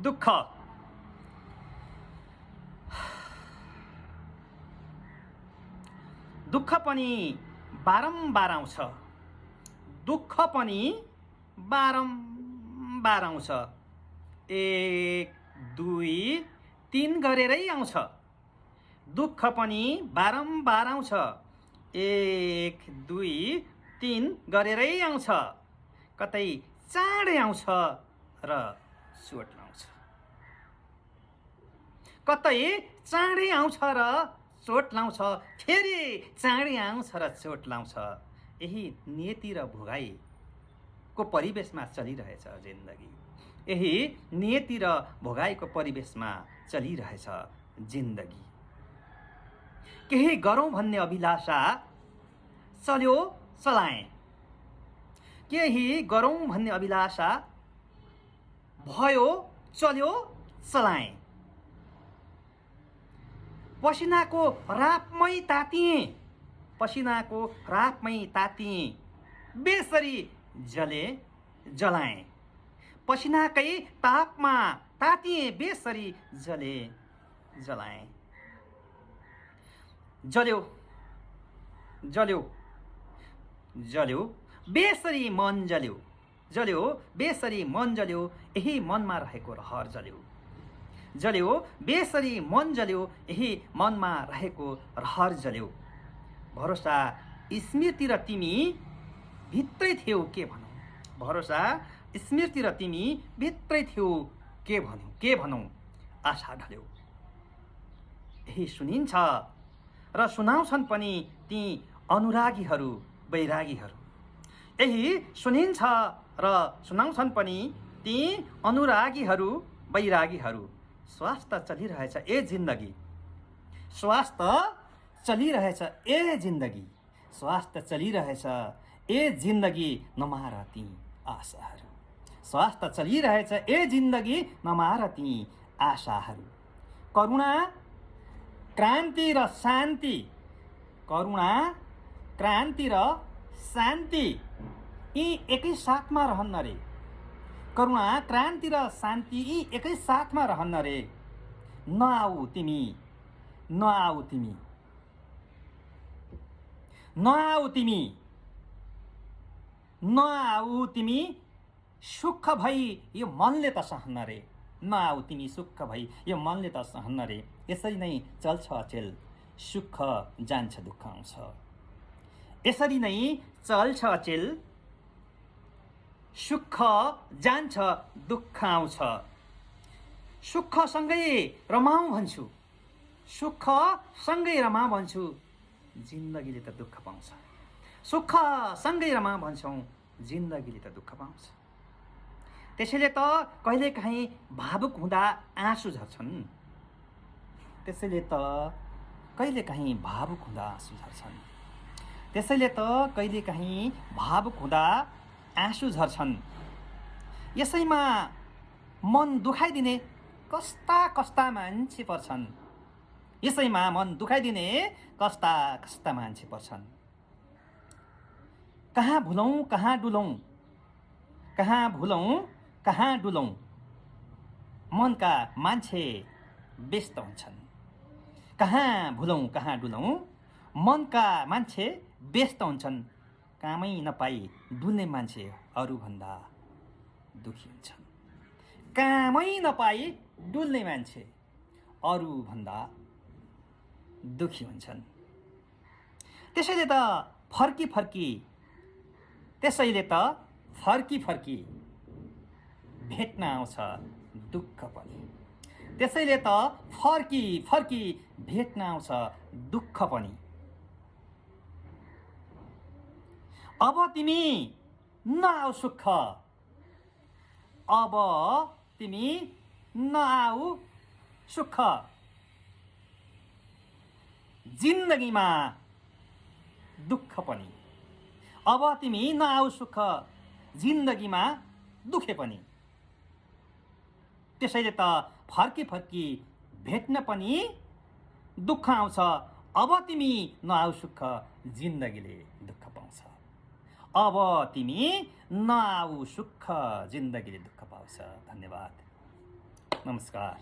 दुःख दुःख पनि बारम्बार आउँछ। दुःख पनि बारम्बार आउँछ। 1 2 3 गरेरै आउँछ। दुःख पनि बारम्बार आउँछ। 1 2 3 गरेरै आउँछ। कतै चाँडै आउँछ र चोट लाउँछ। कतै चाँडै आउँछ र चोट लाउँछ, फेरि चाँडै आउँछ र चोट लाउँछ। यही नियति र भोगाईको परिवेशमा चलिरहेछ जिन्दगी। यही नियति र भोगाईको परिवेशमा चलिरहेछ जिन्दगी। केही गरौँ भन्ने अभिलाषा चल्यो चलाएँ। केही गरौँ भन्ने अभिलाषा भयो चल्यो चलाएँ। पसिनाको रापमै तातिएँ। पसिनाको रापमै तातिएँ। बेसरी जले जलाएँ। पसिनाकै तापमा तातिएँ। बेसरी जले जलाएँ। जल्यो जल्यो जल्यो बेसरी मन जल्यो। जल्यो बेसरी मन जल्यो। यही मनमा रहेको रहर जल्यो। जल्यो बेसरी मन जल्यो। यही मनमा रहेको रहर जल्यो। भरोसा स्मृति र तिमी भित्रै थियौ के भनौँ। भरोसा स्मृति र तिमी भित्रै थियौ के भनौँ। आशा ढल्यो। यही सुनिन्छ र सुनाउँछन् पनि ती अनुरागीहरू बैरागीहरू। यही सुनिन्छ र सुनाउँछन् पनि ती अनुरागीहरू बैरागीहरू। स्वास्थ्य चलिरहेछ ए जिन्दगी। स्वास्थ्य चलिरहेछ ए जिन्दगी। स्वास्थ्य चलिरहेछ ए जिन्दगी। नमार ती आशाहरू। स्वास्थ्य चलिरहेछ ए जिन्दगी। नमार ती आशाहरू। करुणा क्रान्ति र शान्ति। करुणा क्रान्ति र शान्ति यी एकै साथमा रहन्न रे। करुणा क्रान्ति र शान्ति यी एकै साथमा रहन्न रे। नआऊ तिमी नआऊ तिमी नआऊ तिमी नआऊ तिमी सुख भई यो मनले त सहन्न रे। नआऊ तिमी सुख भई यो मनले त सहन्न रे। यसरी नै चल्छ अचेल सुख जान्छ दुःख आउँछ। यसरी नै चल्छ अचेल सुख जान्छ दुःख आउँछ। सुखसँगै रमाउँ भन्छु। सुखसँगै रमाउँ भन्छु। जिन्दगीले त दुःख पाउँछ। सुखसँगै रमाउँ भन्छौँ। जिन्दगीले त दुःख पाउँछ। त्यसैले त कहिलेकाहीँ भावुक हुँदा आँसु झर्छन्। त्यसैले त कहिलेकाहीँ भावुक हुँदा आँसु झर्छन्। त्यसैले त कहिलेकाहीँ भावुक हुँदा आँसु झर्छन्। यसैमा मन दुखाइदिने कस्ता कस्ता मान्छे पर्छन्। यसैमा मन दुखाइदिने कस्ता कस्ता मान्छे पर्छन्। कहाँ भुलौँ कहाँ डुलौँ। कहाँ भुलौँ कहाँ डुलौँ। मनका मान्छे व्यस्त हुन्छन्। कहाँ भुलौँ कहाँ डुलौँ। मनका मान्छे व्यस्त हुन्छन्। कामै नपाई डुल्ने मान्छे अरूभन्दा दुखी हुन्छन्। कामै नपाई डुल्ने मान्छे अरूभन्दा दुखी हुन्छन्। त्यसैले त फर्की फर्की भेट्न आउँछ दुःख पनि। त्यसैले त फर्की फर्की भेट्न आउँछ दुःख पनि। अब तिमी नआऊ सुख। अब तिमी नआऊ सुख। जिन्दगीमा दुःख पनि। अब तिमी नआऊ सुख। जिन्दगीमा दुखे पनि। त्यसैले त फर्की फर्की भेट्न पनि दुःख आउँछ। अब तिमी नआऊ सुख। जिन्दगीले दुःख पाउँछ। अब तिमी नआऊ सुख। जिन्दगीले दुःख पाउँछ। धन्यवाद। नमस्कार।